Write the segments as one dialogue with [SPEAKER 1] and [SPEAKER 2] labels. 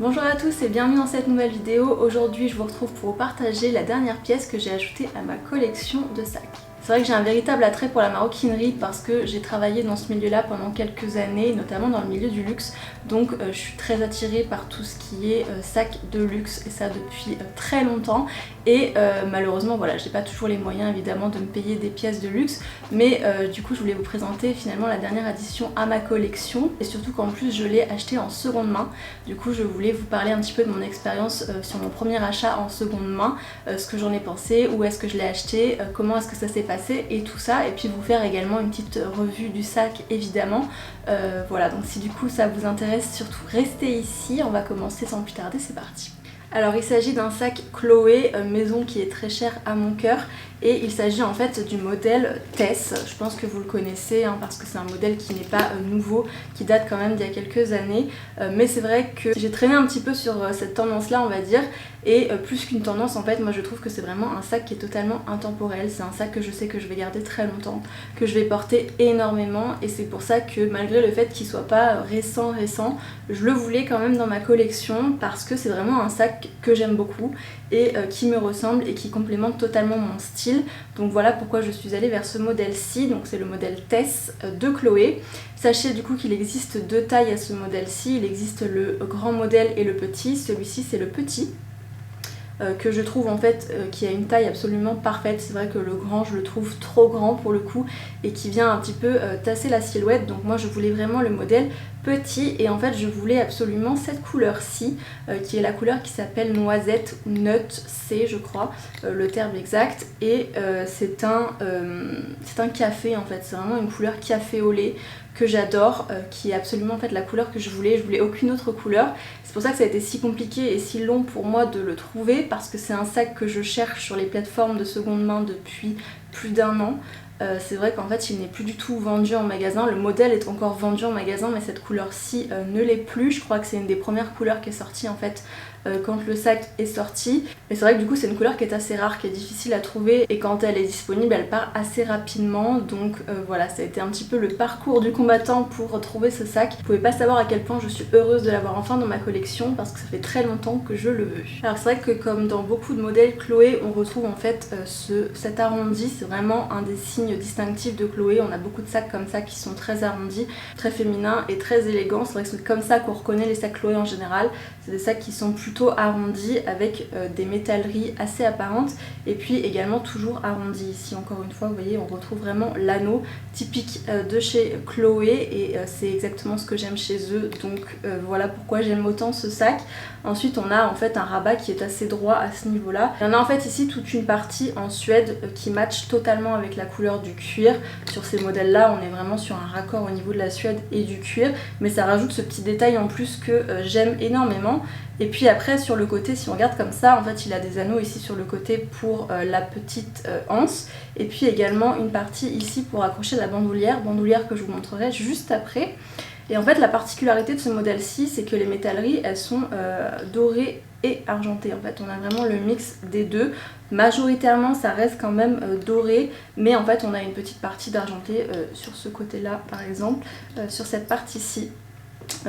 [SPEAKER 1] Bonjour à tous et bienvenue dans cette nouvelle vidéo. Aujourd'hui je vous retrouve pour vous partager la dernière pièce que j'ai ajoutée à ma collection de sacs. C'est vrai que j'ai un véritable attrait pour la maroquinerie parce que j'ai travaillé dans ce milieu-là pendant quelques années, notamment dans le milieu du luxe. Donc je suis très attirée par tout ce qui est sac de luxe et ça depuis très longtemps. Et malheureusement voilà, j'ai pas toujours les moyens évidemment de me payer des pièces de luxe. Mais du coup je voulais vous présenter finalement la dernière addition à ma collection. Et surtout qu'en plus je l'ai acheté en seconde main. Du coup je voulais vous parler un petit peu de mon expérience sur mon premier achat en seconde main. Ce que j'en ai pensé, où est-ce que je l'ai acheté, comment est-ce que ça s'est passé et tout ça, et puis vous faire également une petite revue du sac évidemment. Voilà, donc si du coup ça vous intéresse, surtout restez ici, on va commencer sans plus tarder, c'est parti. Alors il s'agit d'un sac Chloé, maison qui est très chère à mon cœur, et il s'agit en fait du modèle Tess. Je pense que vous le connaissez parce que c'est un modèle qui n'est pas nouveau, qui date quand même d'il y a quelques années, mais c'est vrai que j'ai traîné un petit peu sur cette tendance là on va dire, et plus qu'une tendance en fait moi je trouve que c'est vraiment un sac qui est totalement intemporel. C'est un sac que je sais que je vais garder très longtemps, que je vais porter énormément, et c'est pour ça que malgré le fait qu'il soit pas récent, je le voulais quand même dans ma collection parce que c'est vraiment un sac que j'aime beaucoup et qui me ressemble et qui complémente totalement mon style. Donc voilà pourquoi je suis allée vers ce modèle-ci, donc c'est le modèle Tess de Chloé. Sachez du coup qu'il existe deux tailles à ce modèle-ci, il existe le grand modèle et le petit, celui-ci c'est le petit. Que je trouve en fait qui a une taille absolument parfaite. C'est vrai que le grand je le trouve trop grand pour le coup et qui vient un petit peu tasser la silhouette, donc moi je voulais vraiment le modèle petit, et en fait je voulais absolument cette couleur-ci qui est la couleur qui s'appelle noisette ou nut, c'est je crois le terme exact, et c'est un café en fait, c'est vraiment une couleur café au lait que j'adore, qui est absolument en fait la couleur que je voulais aucune autre couleur. C'est pour ça que ça a été si compliqué et si long pour moi de le trouver, parce que c'est un sac que je cherche sur les plateformes de seconde main depuis plus d'un an. C'est vrai qu'en fait il n'est plus du tout vendu en magasin, le modèle est encore vendu en magasin mais cette couleur-ci ne l'est plus. Je crois que c'est une des premières couleurs qui est sortie en fait quand le sac est sorti, et c'est vrai que du coup c'est une couleur qui est assez rare, qui est difficile à trouver, et quand elle est disponible elle part assez rapidement. Donc voilà, ça a été un petit peu le parcours du combattant pour trouver ce sac. Vous pouvez pas savoir à quel point je suis heureuse de l'avoir enfin dans ma collection parce que ça fait très longtemps que je le veux. Alors c'est vrai que comme dans beaucoup de modèles Chloé, on retrouve en fait cet arrondi, c'est vraiment un des signes distinctifs de Chloé. On a beaucoup de sacs comme ça qui sont très arrondis, très féminins et très élégants. C'est vrai que c'est comme ça qu'on reconnaît les sacs Chloé en général. C'est des sacs qui sont plutôt arrondis avec des métalleries assez apparentes, et puis également toujours arrondis. Ici encore une fois vous voyez, on retrouve vraiment l'anneau typique de chez Chloé, et c'est exactement ce que j'aime chez eux, donc voilà pourquoi j'aime autant ce sac. Ensuite on a en fait un rabat qui est assez droit à ce niveau là. Il y en a en fait ici toute une partie en suède qui match totalement avec la couleur du cuir. Sur ces modèles là on est vraiment sur un raccord au niveau de la suède et du cuir, mais ça rajoute ce petit détail en plus que j'aime énormément. Et puis après sur le côté, si on regarde comme ça, en fait il a des anneaux ici sur le côté pour la petite anse, et puis également une partie ici pour accrocher la bandoulière que je vous montrerai juste après. Et en fait la particularité de ce modèle-ci, c'est que les métalleries elles sont dorées et argentées. En fait on a vraiment le mix des deux. Majoritairement ça reste quand même doré, mais en fait on a une petite partie d'argenté sur ce côté-là par exemple, sur cette partie-ci.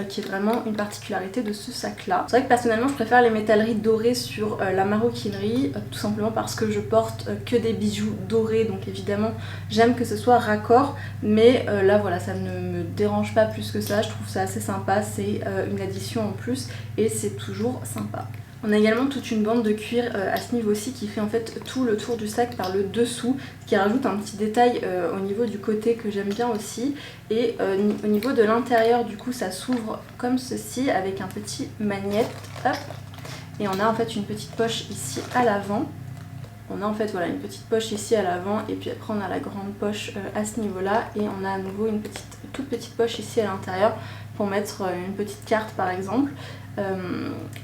[SPEAKER 1] Qui est vraiment une particularité de ce sac là. C'est vrai que personnellement je préfère les métalleries dorées sur la maroquinerie, tout simplement parce que je porte que des bijoux dorés, donc évidemment j'aime que ce soit raccord, mais là voilà, ça ne me dérange pas plus que ça, je trouve ça assez sympa, c'est une addition en plus et c'est toujours sympa. On a également toute une bande de cuir à ce niveau-ci qui fait en fait tout le tour du sac par le dessous, ce qui rajoute un petit détail au niveau du côté que j'aime bien aussi. Et au niveau de l'intérieur du coup ça s'ouvre comme ceci avec un petit magnète, hop, et on a en fait une petite poche ici à l'avant. On a en fait voilà une petite poche ici à l'avant, et puis après on a la grande poche à ce niveau-là, et on a à nouveau une toute petite poche ici à l'intérieur pour mettre une petite carte par exemple.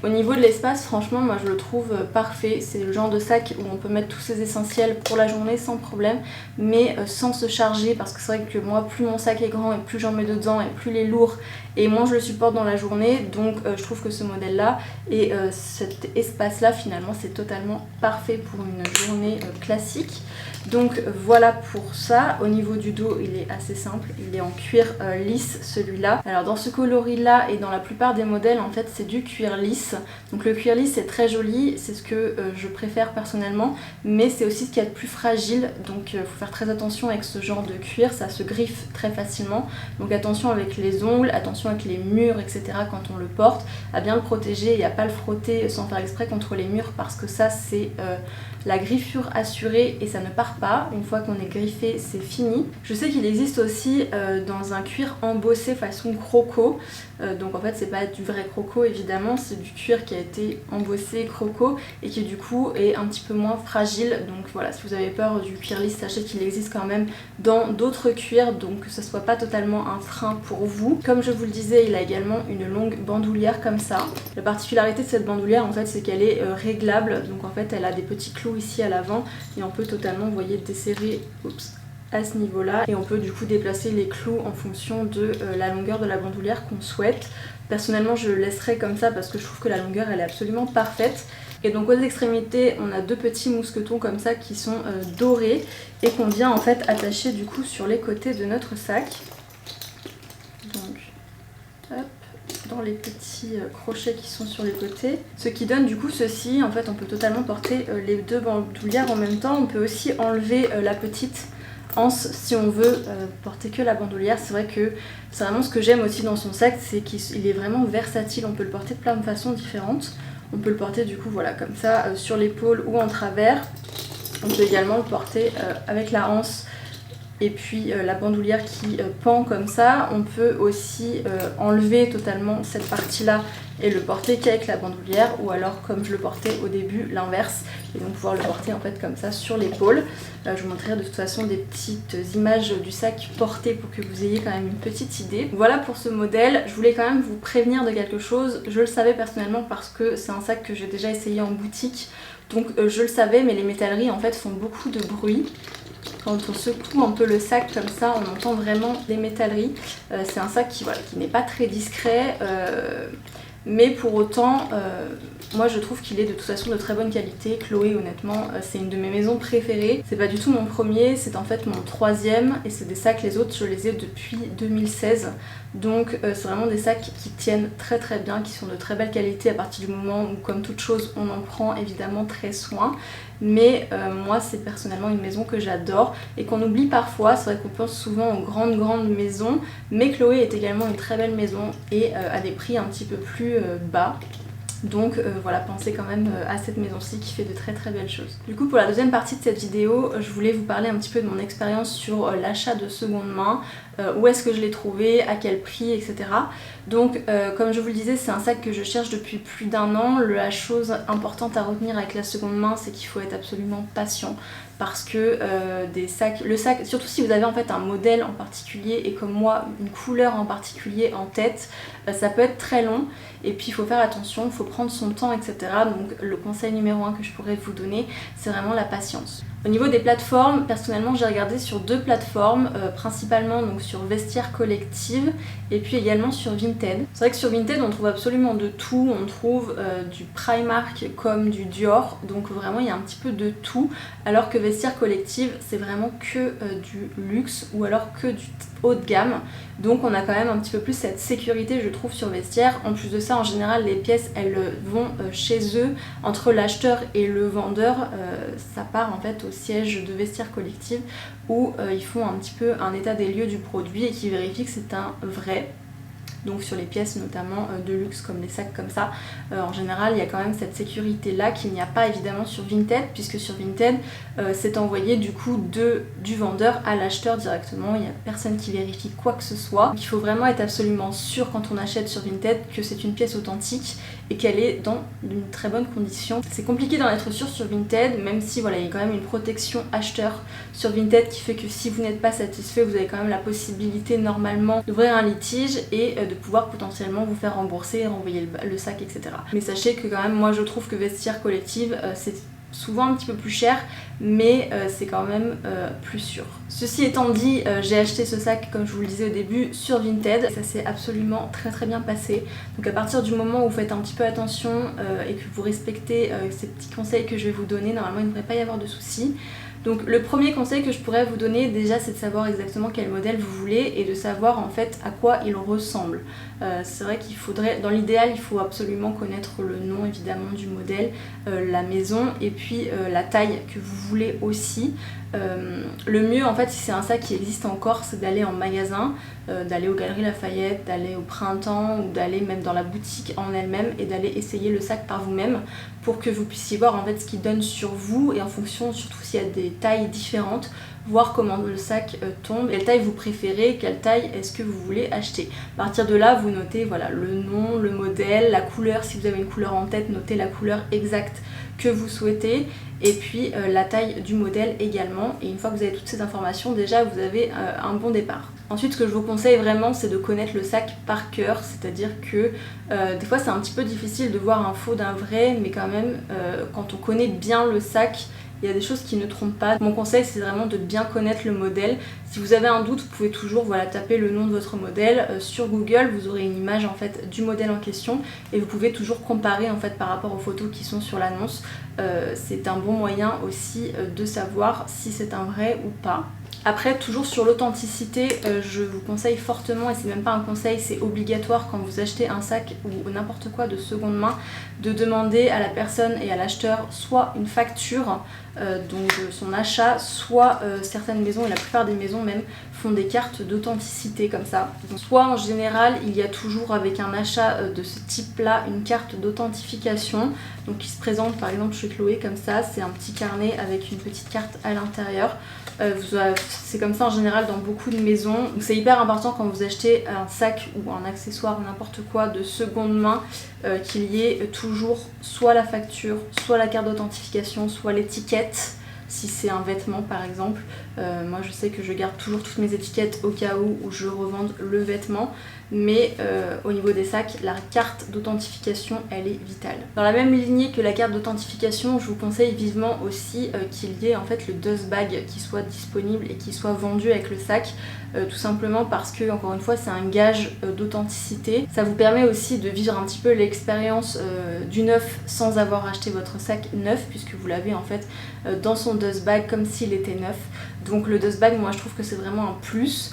[SPEAKER 1] Au niveau de l'espace, franchement moi je le trouve parfait. C'est le genre de sac où on peut mettre tous ses essentiels pour la journée sans problème, mais sans se charger, parce que c'est vrai que moi plus mon sac est grand et plus j'en mets dedans et plus il est lourd et moins je le supporte dans la journée. Donc je trouve que ce modèle là et cet espace là finalement c'est totalement parfait pour une journée classique. Donc voilà pour ça. Au niveau du dos il est assez simple, il est en cuir lisse celui-là. Alors dans ce coloris là et dans la plupart des modèles en fait c'est du cuir lisse. Donc le cuir lisse c'est très joli, c'est ce que je préfère personnellement, mais c'est aussi ce qu'il y a de plus fragile, donc il faut faire très attention avec ce genre de cuir, ça se griffe très facilement, donc attention avec les ongles, attention avec les murs, etc. quand on le porte, à bien le protéger et à pas le frotter sans faire exprès contre les murs, parce que ça c'est la griffure assurée et ça ne part pas. Une fois qu'on est griffé, c'est fini. Je sais qu'il existe aussi dans un cuir embossé façon croco. Donc en fait c'est pas du vrai croco évidemment, c'est du cuir qui a été embossé croco et qui du coup est un petit peu moins fragile. Donc voilà, si vous avez peur du cuir lisse, sachez qu'il existe quand même dans d'autres cuirs, donc que ce soit pas totalement un frein pour vous. Comme je vous le disais, il a également une longue bandoulière comme ça. La particularité de cette bandoulière en fait c'est qu'elle est réglable, donc en fait elle a des petits clous ici à l'avant et on peut totalement, vous voyez, desserrer à ce niveau là et on peut du coup déplacer les clous en fonction de la longueur de la bandoulière qu'on souhaite. Personnellement je le laisserai comme ça parce que je trouve que la longueur elle est absolument parfaite. Et donc aux extrémités on a deux petits mousquetons comme ça qui sont dorés et qu'on vient en fait attacher du coup sur les côtés de notre sac. Donc hop, dans les petits crochets qui sont sur les côtés, ce qui donne du coup ceci. En fait on peut totalement porter les deux bandoulières en même temps. On peut aussi enlever la petite anse si on veut porter que la bandoulière. C'est vrai que c'est vraiment ce que j'aime aussi dans son sac, c'est qu'il est vraiment versatile, on peut le porter de plein de façons différentes. On peut le porter du coup voilà comme ça sur l'épaule ou en travers. On peut également le porter avec la anse et puis la bandoulière qui pend comme ça. On peut aussi enlever totalement cette partie là et le porter qu'avec la bandoulière, ou alors comme je le portais au début, l'inverse, et donc pouvoir le porter en fait comme ça sur l'épaule. Je vous montrerai de toute façon des petites images du sac porté pour que vous ayez quand même une petite idée. Voilà pour ce modèle. Je voulais quand même vous prévenir de quelque chose. Je le savais personnellement parce que c'est un sac que j'ai déjà essayé en boutique, donc je le savais, mais les métalleries en fait font beaucoup de bruit. Quand on secoue un peu le sac comme ça, on entend vraiment les métalleries. C'est un sac qui n'est pas très discret, mais pour autant, moi je trouve qu'il est de toute façon de très bonne qualité. Chloé, honnêtement, c'est une de mes maisons préférées. C'est pas du tout mon premier, c'est en fait mon troisième, et c'est des sacs, les autres je les ai depuis 2016. Donc c'est vraiment des sacs qui tiennent très très bien, qui sont de très belle qualité à partir du moment où, comme toute chose, on en prend évidemment très soin. Mais moi c'est personnellement une maison que j'adore et qu'on oublie parfois. C'est vrai qu'on pense souvent aux grandes maisons, mais Chloé est également une très belle maison et à des prix un petit peu plus bas. Donc voilà, pensez quand même à cette maison-ci qui fait de très très belles choses. Du coup pour la deuxième partie de cette vidéo, je voulais vous parler un petit peu de mon expérience sur l'achat de seconde main, où est-ce que je l'ai trouvé, à quel prix, etc. Donc comme je vous le disais, c'est un sac que je cherche depuis plus d'un an. La chose importante à retenir avec la seconde main, c'est qu'il faut être absolument patient. Parce que le sac, surtout si vous avez en fait un modèle en particulier et comme moi une couleur en particulier en tête, ça peut être très long et puis il faut faire attention, il faut prendre son temps, etc. Donc le conseil numéro 1 que je pourrais vous donner, c'est vraiment la patience. Au niveau des plateformes, personnellement j'ai regardé sur deux plateformes, principalement donc sur Vestiaire Collective et puis également sur Vinted. C'est vrai que sur Vinted on trouve absolument de tout, on trouve du Primark comme du Dior, donc vraiment il y a un petit peu de tout, alors que Vestiaire Collective c'est vraiment que du luxe ou alors que du haut de gamme. Donc on a quand même un petit peu plus cette sécurité je trouve sur Vestiaire. En plus de ça, en général les pièces elles vont chez eux, entre l'acheteur et le vendeur, ça part en fait au siège de Vestiaire Collective où ils font un petit peu un état des lieux du produit et qui vérifient que c'est un vrai. Donc sur les pièces notamment de luxe comme les sacs comme ça, en général il y a quand même cette sécurité là qu'il n'y a pas évidemment sur Vinted, puisque sur Vinted c'est envoyé du coup du vendeur à l'acheteur directement, il n'y a personne qui vérifie quoi que ce soit. Donc il faut vraiment être absolument sûr quand on achète sur Vinted que c'est une pièce authentique et qu'elle est dans une très bonne condition. C'est compliqué d'en être sûr sur Vinted, même si voilà, il y a quand même une protection acheteur sur Vinted qui fait que si vous n'êtes pas satisfait, vous avez quand même la possibilité normalement d'ouvrir un litige et de pouvoir potentiellement vous faire rembourser, renvoyer le sac, etc. Mais sachez que quand même, moi je trouve que Vestiaire Collective, c'est souvent un petit peu plus cher, mais c'est quand même plus sûr. Ceci étant dit, j'ai acheté ce sac, comme je vous le disais au début, sur Vinted. Ça s'est absolument très très bien passé. Donc à partir du moment où vous faites un petit peu attention et que vous respectez ces petits conseils que je vais vous donner, normalement il ne devrait pas y avoir de soucis. Donc le premier conseil que je pourrais vous donner déjà, c'est de savoir exactement quel modèle vous voulez et de savoir en fait à quoi il ressemble. C'est vrai qu'il faudrait, dans l'idéal, il faut absolument connaître le nom évidemment du modèle, la maison et puis la taille que vous voulez aussi. Le mieux en fait, si c'est un sac qui existe encore, c'est d'aller en magasin, d'aller aux Galeries Lafayette, d'aller au Printemps ou d'aller même dans la boutique en elle-même et d'aller essayer le sac par vous-même pour que vous puissiez voir en fait ce qu'il donne sur vous et en fonction surtout s'il y a des tailles différentes, voir comment le sac tombe, quelle taille vous préférez, quelle taille est-ce que vous voulez acheter. À partir de là, vous notez voilà, le nom, le modèle, la couleur, si vous avez une couleur en tête, notez la couleur exacte que vous souhaitez et puis la taille du modèle également. Et une fois que vous avez toutes ces informations, déjà vous avez un bon départ. Ensuite, ce que je vous conseille vraiment, c'est de connaître le sac par cœur, c'est-à-dire que des fois c'est un petit peu difficile de voir un faux d'un vrai, mais quand même quand on connaît bien le sac, il y a des choses qui ne trompent pas. Mon conseil, c'est vraiment de bien connaître le modèle. Si vous avez un doute, vous pouvez toujours voilà, taper le nom de votre modèle sur Google, vous aurez une image en fait du modèle en question et vous pouvez toujours comparer en fait par rapport aux photos qui sont sur l'annonce. C'est un bon moyen aussi de savoir si c'est un vrai ou pas. Après, toujours sur l'authenticité, je vous conseille fortement, et c'est même pas un conseil, c'est obligatoire quand vous achetez un sac ou n'importe quoi de seconde main, de demander à la personne et à l'acheteur soit une facture donc de son achat, soit certaines maisons, et la plupart des maisons même, font des cartes d'authenticité comme ça. Donc, soit en général, il y a toujours avec un achat de ce type-là une carte d'authentification, donc qui se présente par exemple chez Chloé comme ça, c'est un petit carnet avec une petite carte à l'intérieur. C'est comme ça en général dans beaucoup de maisons. Donc c'est hyper important quand vous achetez un sac ou un accessoire ou n'importe quoi de seconde main qu'il y ait toujours soit la facture, soit la carte d'authentification, soit l'étiquette. Si c'est un vêtement par exemple, moi je sais que je garde toujours toutes mes étiquettes au cas où je revende le vêtement, mais au niveau des sacs, la carte d'authentification elle est vitale. Dans la même lignée que la carte d'authentification, je vous conseille vivement aussi qu'il y ait en fait le dust bag qui soit disponible et qui soit vendu avec le sac, tout simplement parce que encore une fois c'est un gage d'authenticité. Ça vous permet aussi de vivre un petit peu l'expérience du neuf sans avoir acheté votre sac neuf, puisque vous l'avez en fait dans son dust bag comme s'il était neuf. Donc le dust bag, moi je trouve que c'est vraiment un plus.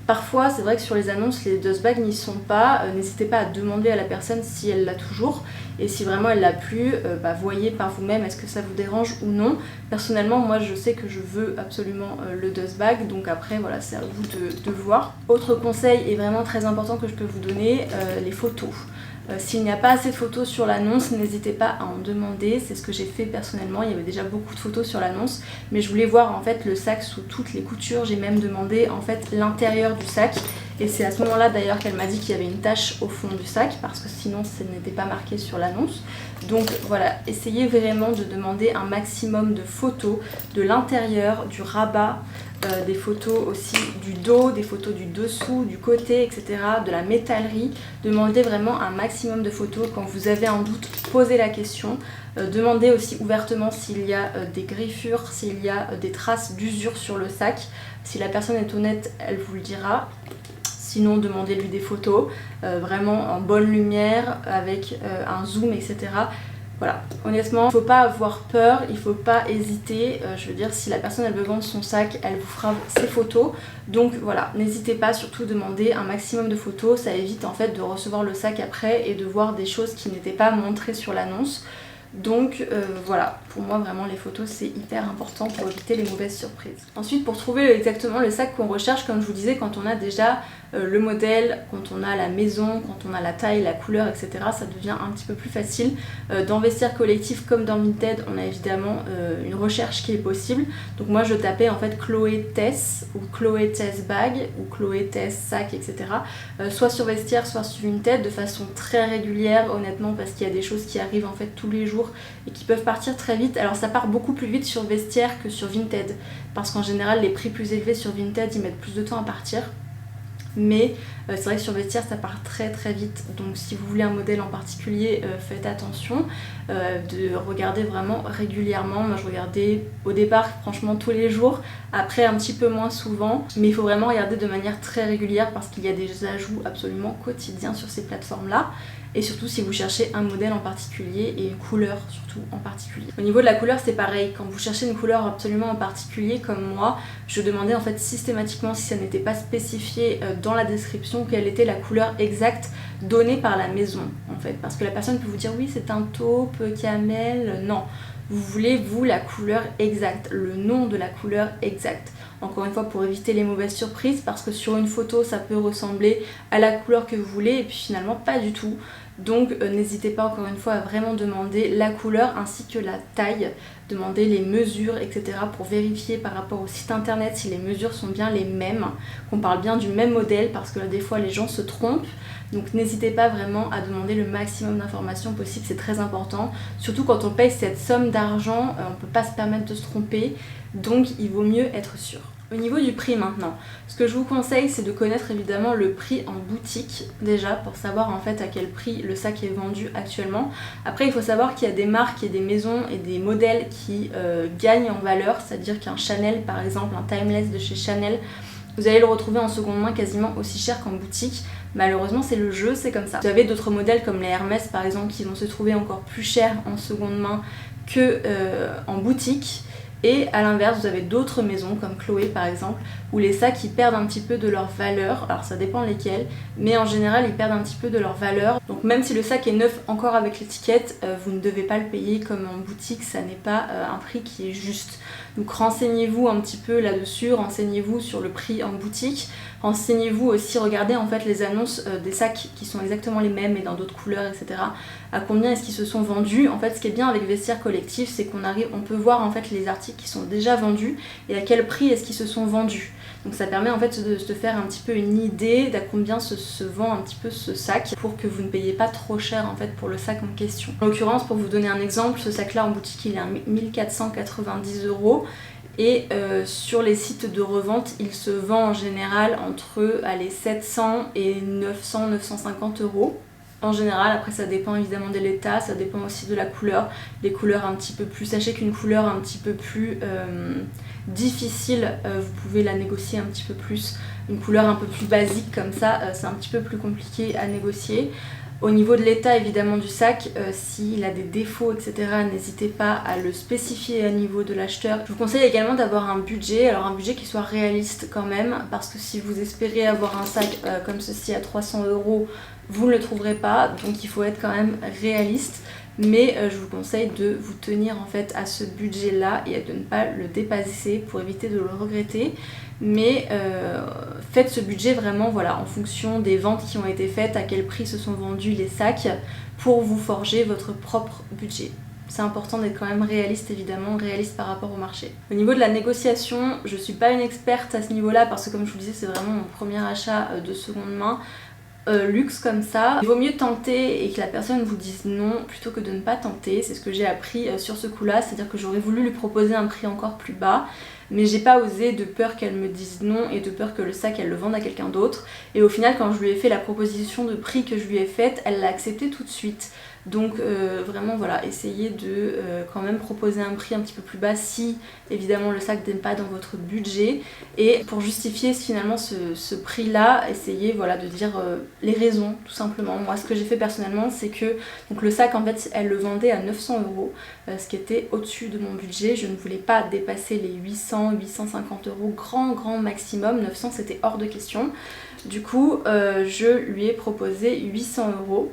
[SPEAKER 1] Parfois c'est vrai que sur les annonces les dust bags n'y sont pas, n'hésitez pas à demander à la personne si elle l'a toujours et si vraiment elle l'a plus, voyez par vous-même est-ce que ça vous dérange ou non. Personnellement moi je sais que je veux absolument le dust bag, donc après voilà c'est à vous de voir. Autre conseil et vraiment très important que je peux vous donner, les photos. S'il n'y a pas assez de photos sur l'annonce, n'hésitez pas à en demander, c'est ce que j'ai fait personnellement, il y avait déjà beaucoup de photos sur l'annonce, mais je voulais voir en fait le sac sous toutes les coutures, j'ai même demandé en fait l'intérieur du sac, et c'est à ce moment là d'ailleurs qu'elle m'a dit qu'il y avait une tache au fond du sac, parce que sinon ça n'était pas marqué sur l'annonce. Donc voilà, essayez vraiment de demander un maximum de photos de l'intérieur, du rabat, des photos aussi du dos, des photos du dessous, du côté, etc., de la métallerie. Demandez vraiment un maximum de photos. Quand vous avez un doute, posez la question. Demandez aussi ouvertement s'il y a des griffures, s'il y a des traces d'usure sur le sac. Si la personne est honnête, elle vous le dira. Sinon, demandez-lui des photos, vraiment en bonne lumière, avec un zoom, etc. Voilà, honnêtement, il ne faut pas avoir peur, il ne faut pas hésiter. Je veux dire, si la personne elle veut vendre son sac, elle vous fera ses photos. Donc voilà, n'hésitez pas, surtout demander un maximum de photos. Ça évite en fait de recevoir le sac après et de voir des choses qui n'étaient pas montrées sur l'annonce. Donc voilà, pour moi vraiment les photos c'est hyper important pour éviter les mauvaises surprises. Ensuite, pour trouver exactement le sac qu'on recherche, comme je vous disais, quand on a déjà le modèle, quand on a la maison, quand on a la taille, la couleur, etc., ça devient un petit peu plus facile. Dans Vestiaire Collectif comme dans Vinted, on a évidemment une recherche qui est possible. Donc moi je tapais en fait Chloé Tess ou Chloé Tess Bag ou Chloé Tess Sac, etc. Soit sur Vestiaire, soit sur Vinted, de façon très régulière honnêtement, parce qu'il y a des choses qui arrivent en fait tous les jours et qui peuvent partir très vite. Alors ça part beaucoup plus vite sur Vestiaire que sur Vinted, parce qu'en général les prix plus élevés sur Vinted ils mettent plus de temps à partir. Mais c'est vrai que sur Vestiaire ça part très très vite, donc si vous voulez un modèle en particulier, faites attention de regarder vraiment régulièrement. Moi je regardais au départ franchement tous les jours, après un petit peu moins souvent, mais il faut vraiment regarder de manière très régulière parce qu'il y a des ajouts absolument quotidiens sur ces plateformes là. et surtout si vous cherchez un modèle en particulier et une couleur surtout en particulier. Au niveau de la couleur c'est pareil, quand vous cherchez une couleur absolument en particulier comme moi, je demandais en fait systématiquement si ça n'était pas spécifié dans la description quelle était la couleur exacte donnée par la maison en fait, parce que la personne peut vous dire oui c'est un taupe, camel, non. Vous voulez, vous, la couleur exacte, le nom de la couleur exacte. Encore une fois, pour éviter les mauvaises surprises, parce que sur une photo, ça peut ressembler à la couleur que vous voulez, et puis finalement, pas du tout. Donc, n'hésitez pas, encore une fois, à vraiment demander la couleur ainsi que la taille, demander les mesures, etc. pour vérifier par rapport au site internet si les mesures sont bien les mêmes, qu'on parle bien du même modèle, parce que là, des fois, les gens se trompent. Donc n'hésitez pas vraiment à demander le maximum d'informations possible, c'est très important. Surtout quand on paye cette somme d'argent, on ne peut pas se permettre de se tromper, donc il vaut mieux être sûr. Au niveau du prix maintenant, ce que je vous conseille c'est de connaître évidemment le prix en boutique déjà pour savoir en fait à quel prix le sac est vendu actuellement. Après il faut savoir qu'il y a des marques et des maisons et des modèles qui gagnent en valeur, c'est-à-dire qu'un Chanel par exemple, un Timeless de chez Chanel, vous allez le retrouver en seconde main quasiment aussi cher qu'en boutique. Malheureusement c'est le jeu, c'est comme ça. Vous avez d'autres modèles comme les Hermès par exemple qui vont se trouver encore plus chers en seconde main que en boutique. Et à l'inverse, vous avez d'autres maisons comme Chloé par exemple, où les sacs ils perdent un petit peu de leur valeur, alors ça dépend lesquels, mais en général ils perdent un petit peu de leur valeur. Donc même si le sac est neuf encore avec l'étiquette, vous ne devez pas le payer comme en boutique, ça n'est pas un prix qui est juste. Donc renseignez-vous un petit peu là-dessus, renseignez-vous sur le prix en boutique, renseignez-vous aussi, regardez en fait les annonces des sacs qui sont exactement les mêmes mais dans d'autres couleurs, etc. À combien est-ce qu'ils se sont vendus. En fait ce qui est bien avec Vestiaire Collectif, c'est on peut voir en fait les articles qui sont déjà vendus et à quel prix est-ce qu'ils se sont vendus. Donc ça permet en fait de se faire un petit peu une idée d'à combien se vend un petit peu ce sac pour que vous ne payiez pas trop cher en fait pour le sac en question. En l'occurrence, pour vous donner un exemple, ce sac là en boutique il est à 1490 € et sur les sites de revente il se vend en général entre 700 et 900-950 €. En général, après ça dépend évidemment de l'état, ça dépend aussi de la couleur. Les couleurs un petit peu plus, sachez qu'une couleur un petit peu plus difficile, vous pouvez la négocier un petit peu plus. Une couleur un peu plus basique comme ça, c'est un petit peu plus compliqué à négocier. Au niveau de l'état évidemment du sac, s'il a des défauts etc, n'hésitez pas à le spécifier au niveau de l'acheteur. Je vous conseille également d'avoir un budget, alors un budget qui soit réaliste quand même, parce que si vous espérez avoir un sac comme ceci à 300 €, vous ne le trouverez pas, donc il faut être quand même réaliste. Mais je vous conseille de vous tenir en fait à ce budget là et de ne pas le dépasser pour éviter de le regretter. Mais faites ce budget vraiment voilà, en fonction des ventes qui ont été faites, à quel prix se sont vendus les sacs, pour vous forger votre propre budget. C'est important d'être quand même réaliste évidemment, réaliste par rapport au marché. Au niveau de la négociation, je suis pas une experte à ce niveau là parce que comme je vous disais c'est vraiment mon premier achat de seconde main. Luxe comme ça, il vaut mieux tenter et que la personne vous dise non plutôt que de ne pas tenter. C'est ce que j'ai appris sur ce coup là, c'est à dire que j'aurais voulu lui proposer un prix encore plus bas mais j'ai pas osé de peur qu'elle me dise non et de peur que le sac elle le vende à quelqu'un d'autre. Et au final quand je lui ai fait la proposition de prix que je lui ai faite, elle l'a accepté tout de suite. Donc vraiment voilà, essayez de quand même proposer un prix un petit peu plus bas si évidemment le sac n'est pas dans votre budget. Et pour justifier finalement ce prix là, essayez voilà, de dire les raisons tout simplement. Moi ce que j'ai fait personnellement c'est que donc, le sac en fait elle le vendait à 900 €, ce qui était au-dessus de mon budget. Je ne voulais pas dépasser les 800-850 € grand maximum, 900 c'était hors de question. Du coup je lui ai proposé 800 €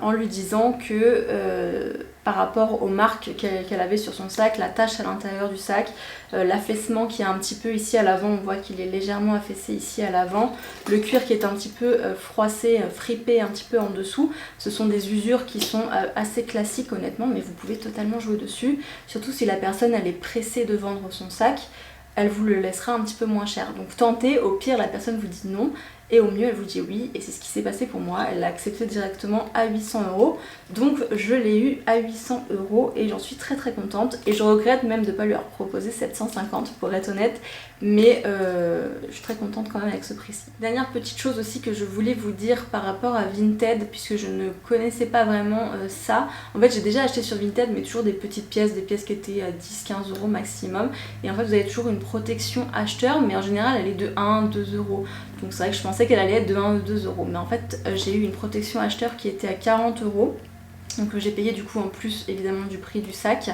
[SPEAKER 1] en lui disant que par rapport aux marques qu'elle avait sur son sac, la tache à l'intérieur du sac, l'affaissement qui est un petit peu ici à l'avant, on voit qu'il est légèrement affaissé ici à l'avant, le cuir qui est un petit peu froissé, fripé un petit peu en dessous, ce sont des usures qui sont assez classiques honnêtement, mais vous pouvez totalement jouer dessus, surtout si la personne elle est pressée de vendre son sac, elle vous le laissera un petit peu moins cher. Donc tentez, au pire la personne vous dit non, et au mieux elle vous dit oui, et c'est ce qui s'est passé pour moi, elle l'a accepté directement à 800 €, donc je l'ai eu à 800 € et j'en suis très contente, et je regrette même de ne pas lui avoir proposé 750 pour être honnête, mais je suis très contente quand même avec ce prix-ci. Dernière petite chose aussi que je voulais vous dire par rapport à Vinted, puisque je ne connaissais pas vraiment ça, en fait j'ai déjà acheté sur Vinted mais toujours des petites pièces, des pièces qui étaient à 10-15 € maximum, et en fait vous avez toujours une protection acheteur, mais en général elle est de 1-2 €. Donc c'est vrai que je pensais qu'elle allait être de 1 ou 2 euros. Mais en fait j'ai eu une protection acheteur qui était à 40 euros. Donc j'ai payé du coup en plus évidemment du prix du sac.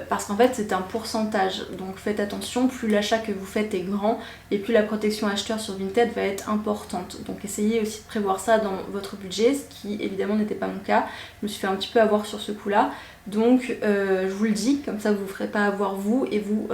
[SPEAKER 1] Parce qu'en fait c'est un pourcentage, donc faites attention, plus l'achat que vous faites est grand et plus la protection acheteur sur Vinted va être importante. Donc essayez aussi de prévoir ça dans votre budget, ce qui évidemment n'était pas mon cas. Je me suis fait un petit peu avoir sur ce coup là, donc je vous le dis, comme ça vous ne ferez pas avoir vous et vous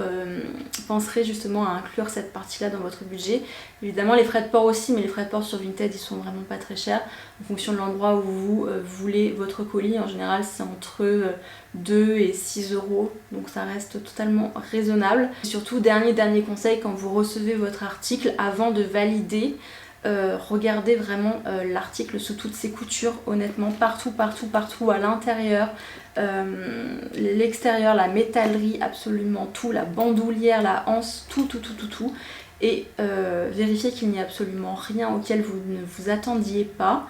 [SPEAKER 1] penserez justement à inclure cette partie là dans votre budget. Évidemment les frais de port aussi, mais les frais de port sur Vinted ils sont vraiment pas très chers en fonction de l'endroit où vous voulez votre colis. En général c'est entre 2 et 6 euros, donc ça reste totalement raisonnable. Et surtout, dernier conseil, quand vous recevez votre article, avant de valider, regardez vraiment l'article sous toutes ses coutures, honnêtement, partout à l'intérieur, l'extérieur, la métallerie, absolument tout, la bandoulière, la anse, tout. Et vérifiez qu'il n'y a absolument rien auquel vous ne vous attendiez pas.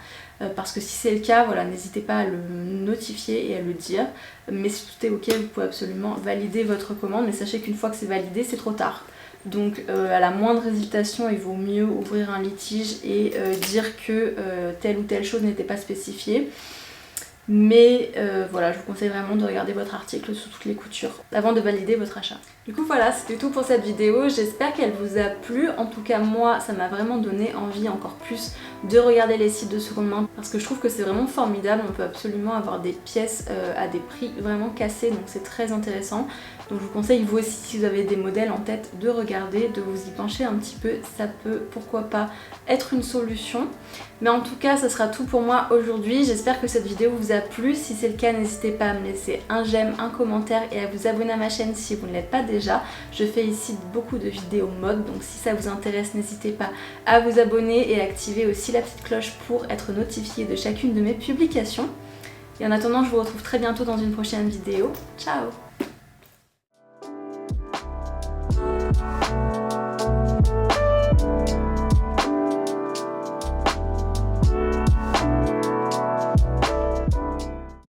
[SPEAKER 1] Parce que si c'est le cas, voilà, n'hésitez pas à le notifier et à le dire. Mais si tout est ok, vous pouvez absolument valider votre commande. Mais sachez qu'une fois que c'est validé, c'est trop tard. Donc à la moindre hésitation, il vaut mieux ouvrir un litige et dire que telle ou telle chose n'était pas spécifiée. Mais voilà, je vous conseille vraiment de regarder votre article sous toutes les coutures avant de valider votre achat. Du coup voilà, c'était tout pour cette vidéo, j'espère qu'elle vous a plu. En tout cas moi, ça m'a vraiment donné envie encore plus de regarder les sites de seconde main parce que je trouve que c'est vraiment formidable. On peut absolument avoir des pièces à des prix vraiment cassés, donc c'est très intéressant. Donc je vous conseille vous aussi, si vous avez des modèles en tête, de regarder, de vous y pencher un petit peu, ça peut pourquoi pas être une solution. Mais en tout cas ça sera tout pour moi aujourd'hui, j'espère que cette vidéo vous a plu. Si c'est le cas, n'hésitez pas à me laisser un j'aime, un commentaire et à vous abonner à ma chaîne si vous ne l'êtes pas déjà. Je fais ici beaucoup de vidéos mode, donc si ça vous intéresse, n'hésitez pas à vous abonner et à activer aussi la petite cloche pour être notifié de chacune de mes publications. Et en attendant, je vous retrouve très bientôt dans une prochaine vidéo. Ciao!